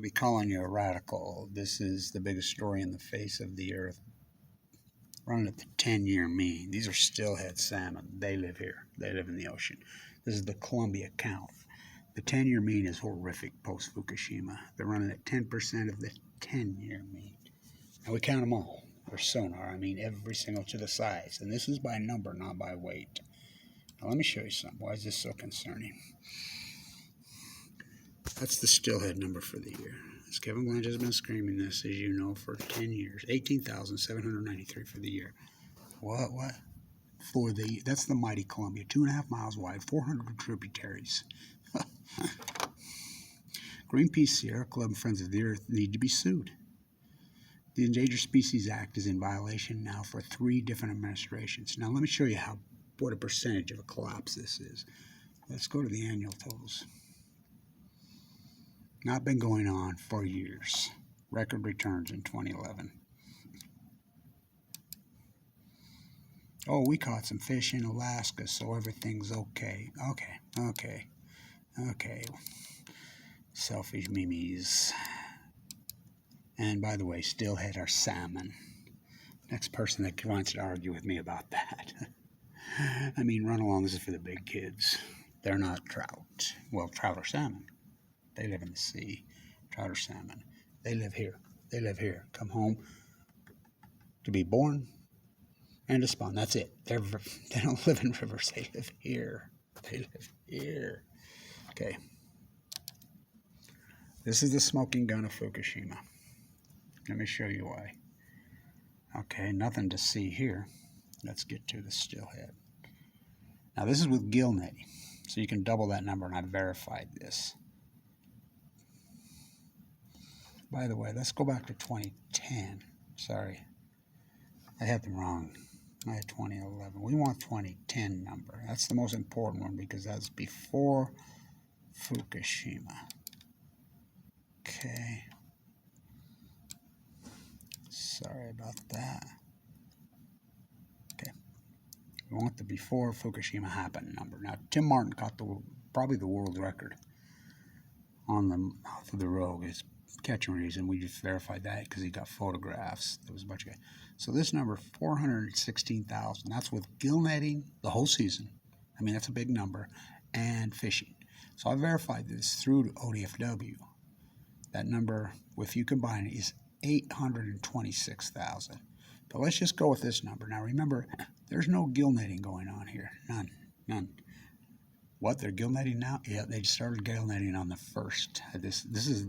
be calling you a radical. This is the biggest story in the face of the earth. Running at the 10-year mean. These are steelhead salmon. They live here. They live in the ocean. This is the Columbia count. The 10-year mean is horrific post-Fukushima. They're running at 10% of the 10-year mean. Now we count them all. They're sonar. I mean every single to the size. And this is by number, not by weight. Now let me show you something. Why is this so concerning? That's the steelhead number for the year. As Kevin Blanche has been screaming this, as you know, for 10 years. 18,793 for the year. What? That's the mighty Columbia. 2.5 miles wide, 400 tributaries. Greenpeace, Sierra Club, and Friends of the Earth need to be sued. The Endangered Species Act is in violation now for 3 different administrations. Now let me show you what a percentage of a collapse this is. Let's go to the annual totals. Not been going on for years. Record returns in 2011. Oh, we caught some fish in Alaska, so everything's okay. Okay. Selfish memes. And by the way, steelhead are salmon. Next person that wants to argue with me about that. I mean, run-alongs is for the big kids. They're not trout. Well, trout are salmon. They live in the sea. Trout or salmon. They live here. They live here. Come home to be born and to spawn. That's it. They don't live in rivers. They live here. They live here. Okay. This is the smoking gun of Fukushima. Let me show you why. Okay, nothing to see here. Let's get to the steelhead. Now this is with gill netting. So you can double that number, and I verified this. By the way, let's go back to 2010. Sorry, I had them wrong. I had 2011. We want 2010 number. That's the most important one because that's before Fukushima. Okay. Sorry about that. Okay. We want the before Fukushima happened number. Now, Tim Martin caught probably the world record on the mouth of the Rogue. His catching reason, we just verified that because he got photographs. There was a bunch of guys. So this number, 416,000. That's with gill netting the whole season. I mean, that's a big number. And fishing. So I verified this through ODFW. That number, if you combine it, is 826,000. But let's just go with this number. Now remember, there's no gill netting going on here. None. What, they're gill netting now? Yeah, they started gill netting on the 1st. This is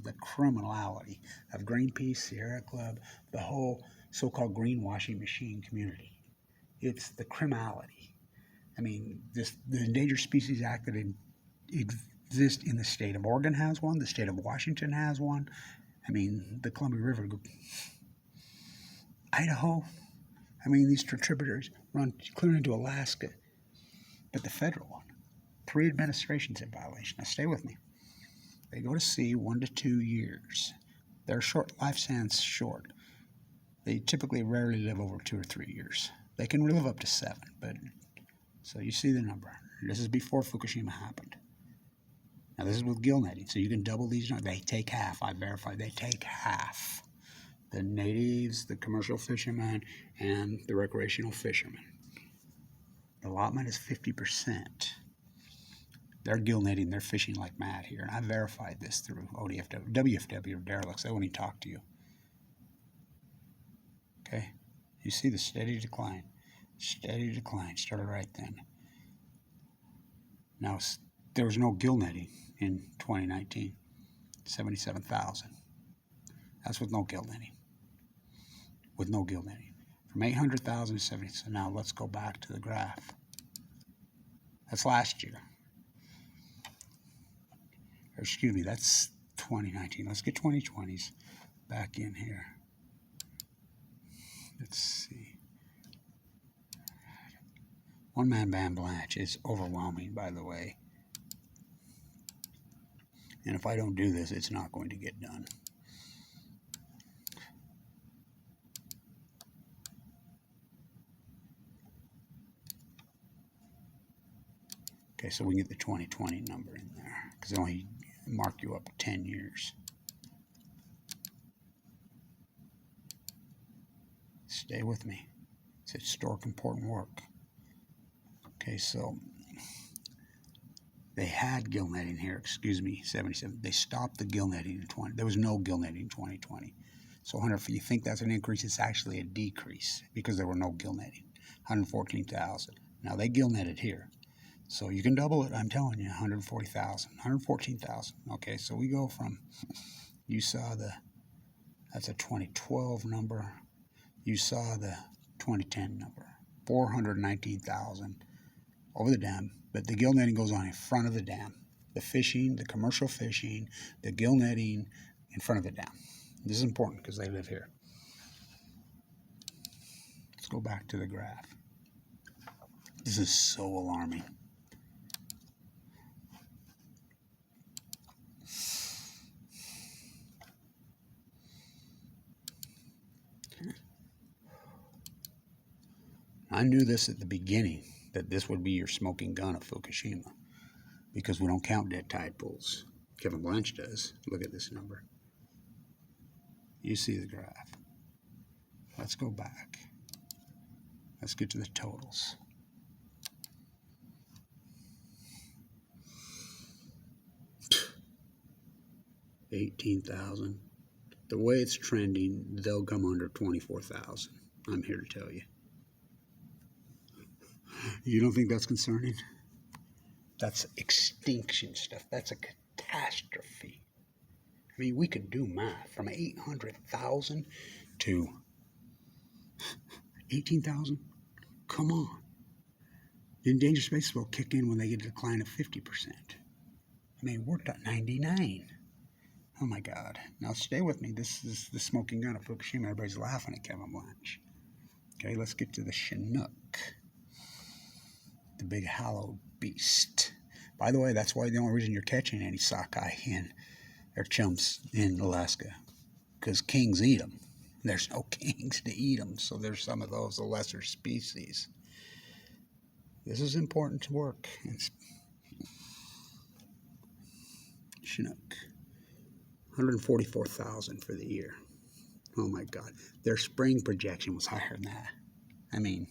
the criminality of Greenpeace, Sierra Club, the whole so-called greenwashing machine community. It's the criminality. I mean, the Endangered Species Act that exists in the state of Oregon has one. The state of Washington has one. I mean, the Columbia River, Idaho. I mean, these tributaries run clear into Alaska. But the federal one, 3 administrations in violation. Now stay with me. They go to sea 1 to 2 years. Their short lifespan's short. They typically rarely live over 2 or 3 years. They can live up to 7, but so you see the number. This is before Fukushima happened. Now this is with gill netting, so you can double these numbers. They take half. I verified they take half. The natives, the commercial fishermen, and the recreational fishermen. The allotment is 50%. They're gill netting, they're fishing like mad here. And I verified this through ODFW. WFW or derelicts, they won't even talk to you. Okay? You see the steady decline. Steady decline. Started right then. Now, there was no gill netting in 2019. 77,000. That's with no gill netting. With no gill netting. From 800,000 to 70. So now let's go back to the graph. That's last year. Or excuse me, that's 2019. Let's get 2020s back in here. Let's see. One man band Blanche is overwhelming, by the way. And if I don't do this, it's not going to get done. Okay, so we can get the 2020 number in there because only mark you up 10 years. Stay with me. It's historic important work. Okay, so they had gill netting here, 77. They stopped the gill netting in 20. There was no gill netting in 2020. So, if you think that's an increase, it's actually a decrease because there were no gill netting. 114,000. Now they gill netted here. So you can double it, I'm telling you, 140,000, 114,000. Okay, so we go from, you saw that's a 2012 number. You saw the 2010 number, 419,000 over the dam, but the gill netting goes on in front of the dam. The fishing, the commercial fishing, the gill netting in front of the dam. This is important because they live here. Let's go back to the graph. This is so alarming. I knew this at the beginning, that this would be your smoking gun of Fukushima, because we don't count dead tide pools. Kevin Blanch does. Look at this number. You see the graph. Let's go back. Let's get to the totals. $18,000. The way it's trending, they'll come under 24,000. I'm here to tell you. You don't think that's concerning? That's extinction stuff. That's a catastrophe. I mean, we could do math from 800,000 to 18,000. Come on. The endangered species will kick in when they get a decline of 50%. I mean, we're at 99. Oh my God. Now stay with me. This is the smoking gun of Fukushima. Everybody's laughing at Kevin Blanch. Okay, let's get to the Chinook. The big hollow beast. By the way, that's why the only reason you're catching any sockeye in or chumps in Alaska, because kings eat them. There's no kings to eat them, so there's some of those, the lesser species. This is important work. It's Chinook. 144,000 for the year. Oh my God. Their spring projection was higher than that. I mean,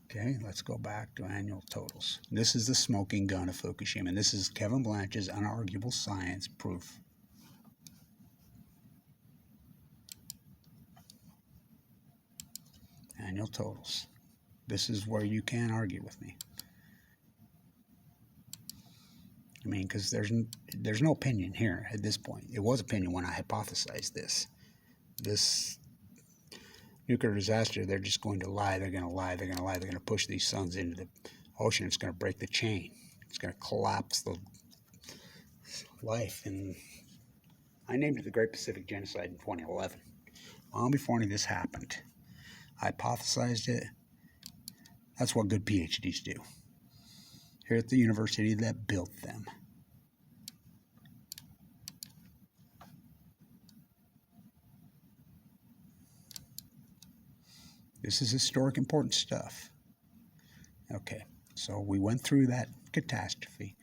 okay, let's go back to annual totals. This is the smoking gun of Fukushima, and this is Kevin Blanch's unarguable science proof. Annual totals. This is where you can't argue with me. I mean, because there's no opinion here at this point. It was opinion when I hypothesized this. This nuclear disaster, they're just going to lie. They're going to lie. They're going to lie. They're going to push these suns into the ocean. It's going to break the chain. It's going to collapse the life. And I named it the Great Pacific Genocide in 2011. Long before any of this happened. I hypothesized it. That's what good PhDs do. Here at the university that built them. This is historic important stuff. Okay, so we went through that catastrophe.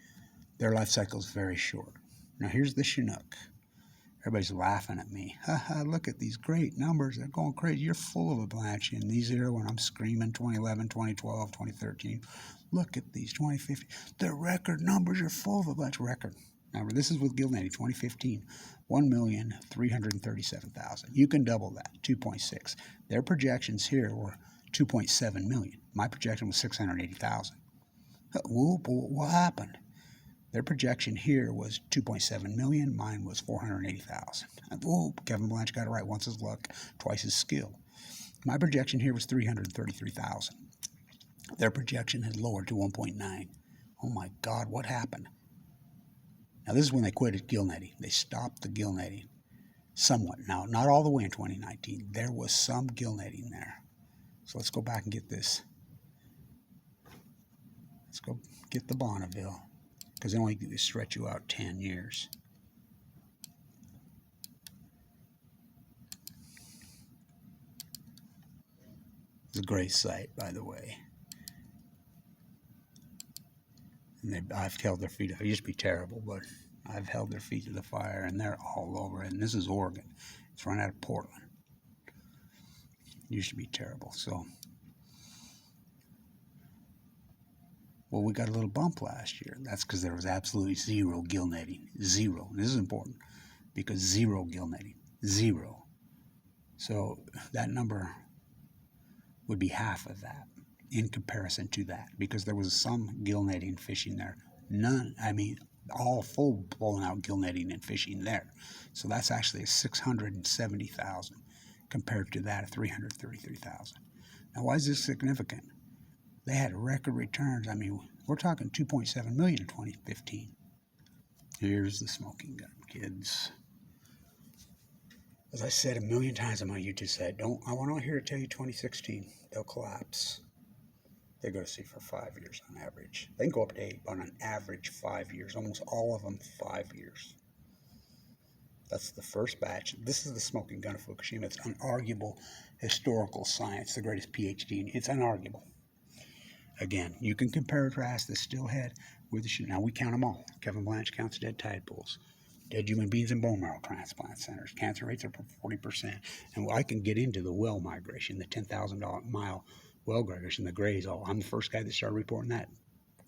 Their life cycle is very short. Now here's the Chinook. Everybody's laughing at me. Haha, look at these great numbers. They're going crazy. You're full of a Blanch. And these are when I'm screaming 2011, 2012, 2013. Look at these 2015. The record numbers are full of a bunch. Record. Now, this is with gill netting, 2015, 1,337,000. You can double that, 2.6. Their projections here were 2.7 million. My projection was 680,000. Whoop, what happened? Their projection here was 2.7 million. Mine was 480,000. Whoop, Kevin Blanch got it right. Once his luck, twice his skill. My projection here was 333,000. Their projection had lowered to 1.9. Oh my God, what happened? Now this is when they quit gill netting. They stopped the gill netting somewhat. Now, not all the way in 2019. There was some gill netting there. So let's go back and get this. Let's go get the Bonneville, because they only stretch you out 10 years. It's a great site, by the way. And I've held their feet up. It used to be terrible, but I've held their feet to the fire, and they're all over it. And this is Oregon. It's run out of Portland. Used to be terrible. So, well, we got a little bump last year. That's because there was absolutely zero gill netting. Zero. And this is important because zero gill netting. Zero. So that number would be half of that in comparison to that, because there was some gill netting fishing there. None, I mean, all full blown out gill netting and fishing there. So that's actually a 670,000 compared to that of 333,000. Now, why is this significant? They had record returns. I mean, we're talking 2.7 million in 2015. Here's the smoking gun, kids. As I said a million times on my YouTube site, I want to hear it tell you 2016. They'll collapse. They go to sea for 5 years on average. They can go up to 8, but on an average 5 years. Almost all of them 5 years. That's the first batch. This is the smoking gun of Fukushima. It's unarguable historical science, the greatest PhD. It's unarguable. Again, you can compare and contrast the STEELHEAD with the shit. Now we count them all. Kevin Blanche counts dead tide pools, dead human beings in bone marrow transplant centers. Cancer rates are 40%. And I can get into the well migration, the 10,000 mile well migration, the grays. I'm the first guy that started reporting that.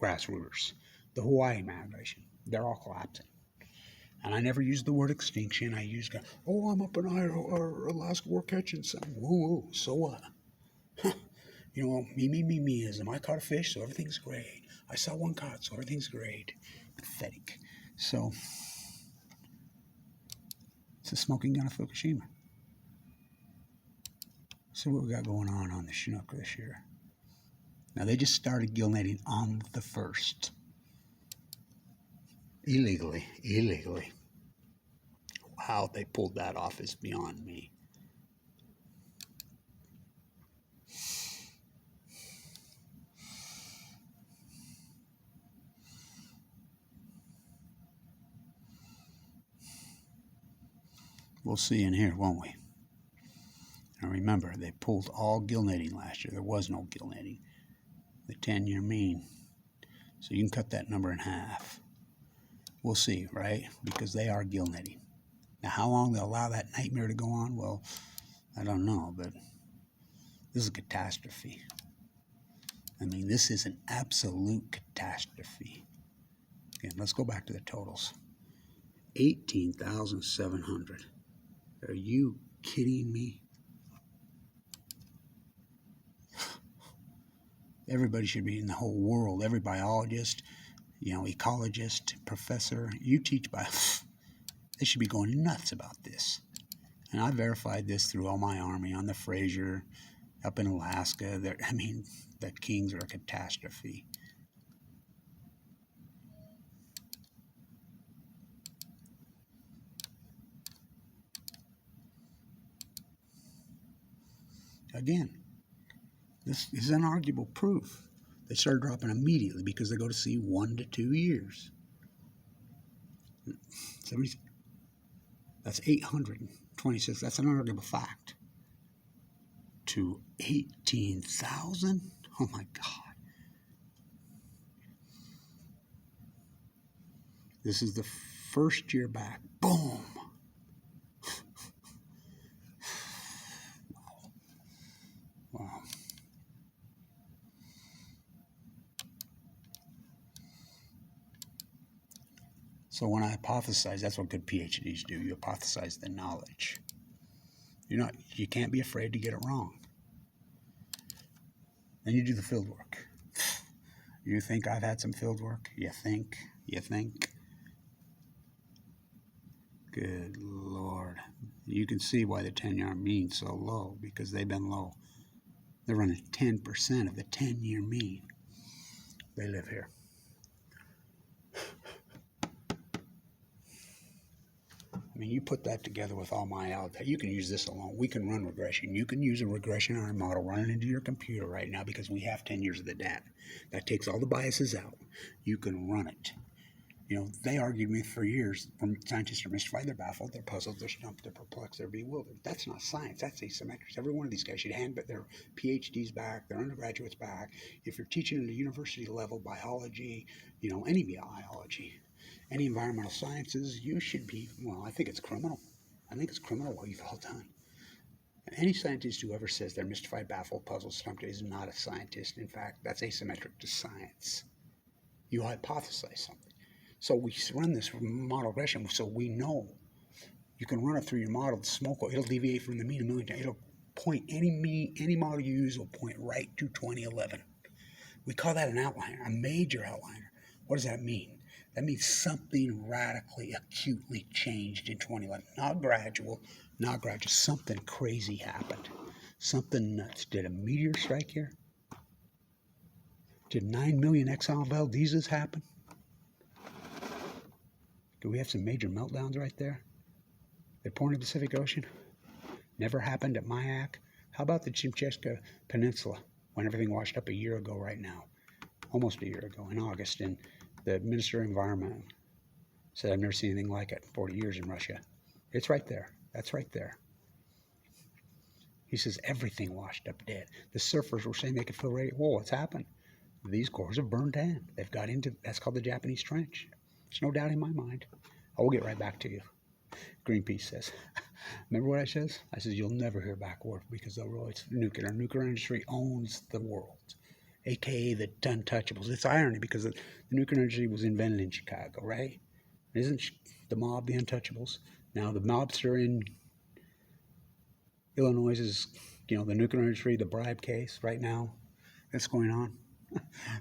Grassrooters. The Hawaii migration. They're all collapsing. And I never used the word extinction. I used, I'm up in Idaho or Alaska, we're catching something. Whoa, so what? You know, meism. I caught a fish, so everything's great. I saw one caught, so everything's great. Pathetic. So, it's a smoking gun of Fukushima. So what we got going on the Chinook this year? Now, they just started gill netting on the 1st. Illegally. How they pulled that off is beyond me. We'll see in here, won't we? Now remember, they pulled all gill netting last year. There was no gill netting. The 10-year mean. So you can cut that number in half. We'll see, right? Because they are gill netting. Now, how long they'll allow that nightmare to go on, well, I don't know, but this is a catastrophe. I mean, this is an absolute catastrophe. Okay, let's go back to the totals. 18,700. Are you kidding me? Everybody should be in the whole world. Every biologist, ecologist, professor, you teach bio. They should be going nuts about this. And I verified this through all my army on the Fraser, up in Alaska. The kings are a catastrophe. Again, this is unarguable proof. They started dropping immediately because they go to sea 1 to 2 years. That's 826. That's an unarguable fact. To 18,000? Oh my God. This is the first year back. Boom. Wow. So when I hypothesize, that's what good PhDs do. You hypothesize the knowledge. You can't be afraid to get it wrong. Then you do the field work. You think I've had some field work? You think? Good Lord. You can see why the 10-year mean's so low, because they've been low. They're running 10% of the 10-year mean. They live here. I mean, you put that together with all my algebra. You can use this alone. We can run regression. You can use a regression on a model running into your computer right now because we have 10 years of the data. That takes all the biases out. You can run it. They argued with me for years. Scientists are mystified, they're baffled, they're puzzled, they're stumped, they're perplexed, they're bewildered. That's not science, that's asymmetrics. Every one of these guys should hand their PhDs back, their undergraduates back. If you're teaching at a university level biology, any biology, any environmental sciences, you should be, well, I think it's criminal. I think it's criminal what you've all done. Any scientist who ever says they're mystified, baffled, puzzled, stumped is not a scientist. In fact, that's asymmetric to science. You hypothesize something. So we run this model regression so we know you can run it through your model. The smoke, it'll deviate from the mean a million times. It'll point, any model you use will point right to 2011. We call that an outlier, a major outliner. What does that mean? That means something radically, acutely changed in 2011. Not gradual, something crazy happened. Something nuts. Did a meteor strike here? Did 9 million Exxon Valdez's happen? Do we have some major meltdowns right there? They're pouring in the Pacific Ocean? Never happened at Mayak? How about the Chimchesta Peninsula when everything washed up a year ago right now? Almost a year ago in August, and the Minister of Environment said, I've never seen anything like it in 40 years in Russia. It's right there. That's right there. He says everything washed up dead. The surfers were saying they could feel radio. Whoa, what's happened? These cores have burned in. They've got into, that's called the Japanese Trench. There's no doubt in my mind. I will get right back to you. Greenpeace says, remember what I says? I says, you'll never hear back word because they'll realize nuclear. Nuclear industry owns the world, a.k.a. the untouchables. It's irony because the nuclear industry was invented in Chicago, right? Isn't the mob the untouchables? Now the mobster in Illinois is, the nuclear industry, the bribe case right now that's going on.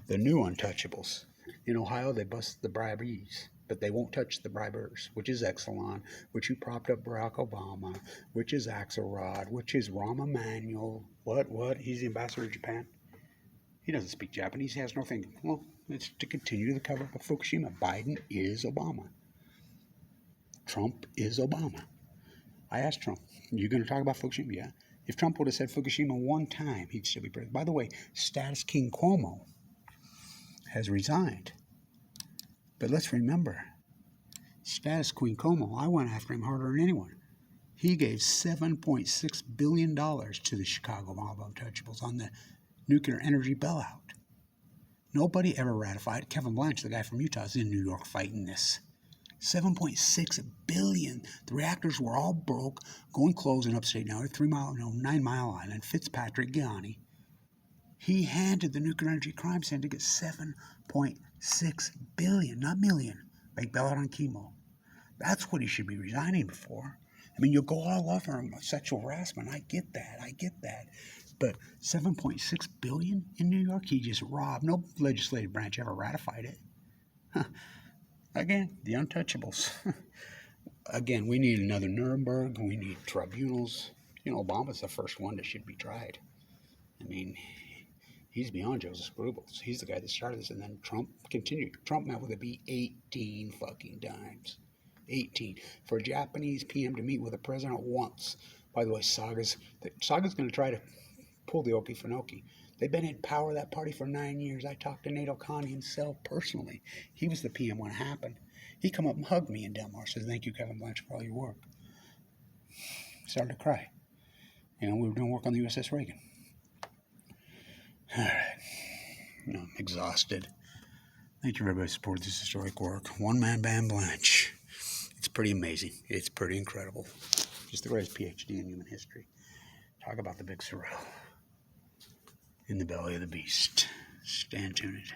The new untouchables. In Ohio, they bust the briberies, but they won't touch the bribers, which is Exelon, which who propped up Barack Obama, which is Axelrod, which is Rahm Emanuel. What? He's the ambassador to Japan. He doesn't speak Japanese. He has no thing. Well, it's to continue the cover-up of Fukushima. Biden is Obama. Trump is Obama. I asked Trump, you going to talk about Fukushima? Yeah. If Trump would have said Fukushima one time, he'd still be president. By the way, Status King Cuomo has resigned. But let's remember, Status Queen Cuomo, I went after him harder than anyone. He gave $7.6 billion to the Chicago mob untouchables on the nuclear energy bailout. Nobody ever ratified. Kevin Blanch, the guy from Utah, is in New York fighting this. $7.6 billion. The reactors were all broke, going closed in upstate New York, 9 Mile Island. Fitzpatrick Gianni. He handed the nuclear energy crime syndicate $7.6 billion, not million, like bailout on chemo. That's what he should be resigning for. I mean, you'll go all over him, sexual harassment. I get that. But $7.6 billion in New York, he just robbed. No legislative branch ever ratified it. Huh. Again, the untouchables. Again, we need another Nuremberg. We need tribunals. Obama's the first one that should be tried. I mean, he's beyond Joseph Goebbels. He's the guy that started this, and then Trump continued. Trump met with a B 18 fucking times. 18. For a Japanese PM to meet with a president once. By the way, Saga's going to try to pull the Okefenokee. They've been in power, that party, for 9 years. I talked to Nato Connie himself personally. He was the PM when it happened. He come up and hugged me in Delmar. Says, thank you, Kevin Blanch, for all your work. Started to cry. We were doing work on the USS Reagan. All right. I'm exhausted. Thank you for everybody who supported this historic work. One-man band Blanch. It's pretty amazing. It's pretty incredible. Just the greatest PhD in human history. Talk about the big sorrel in the belly of the beast. Stand tuned.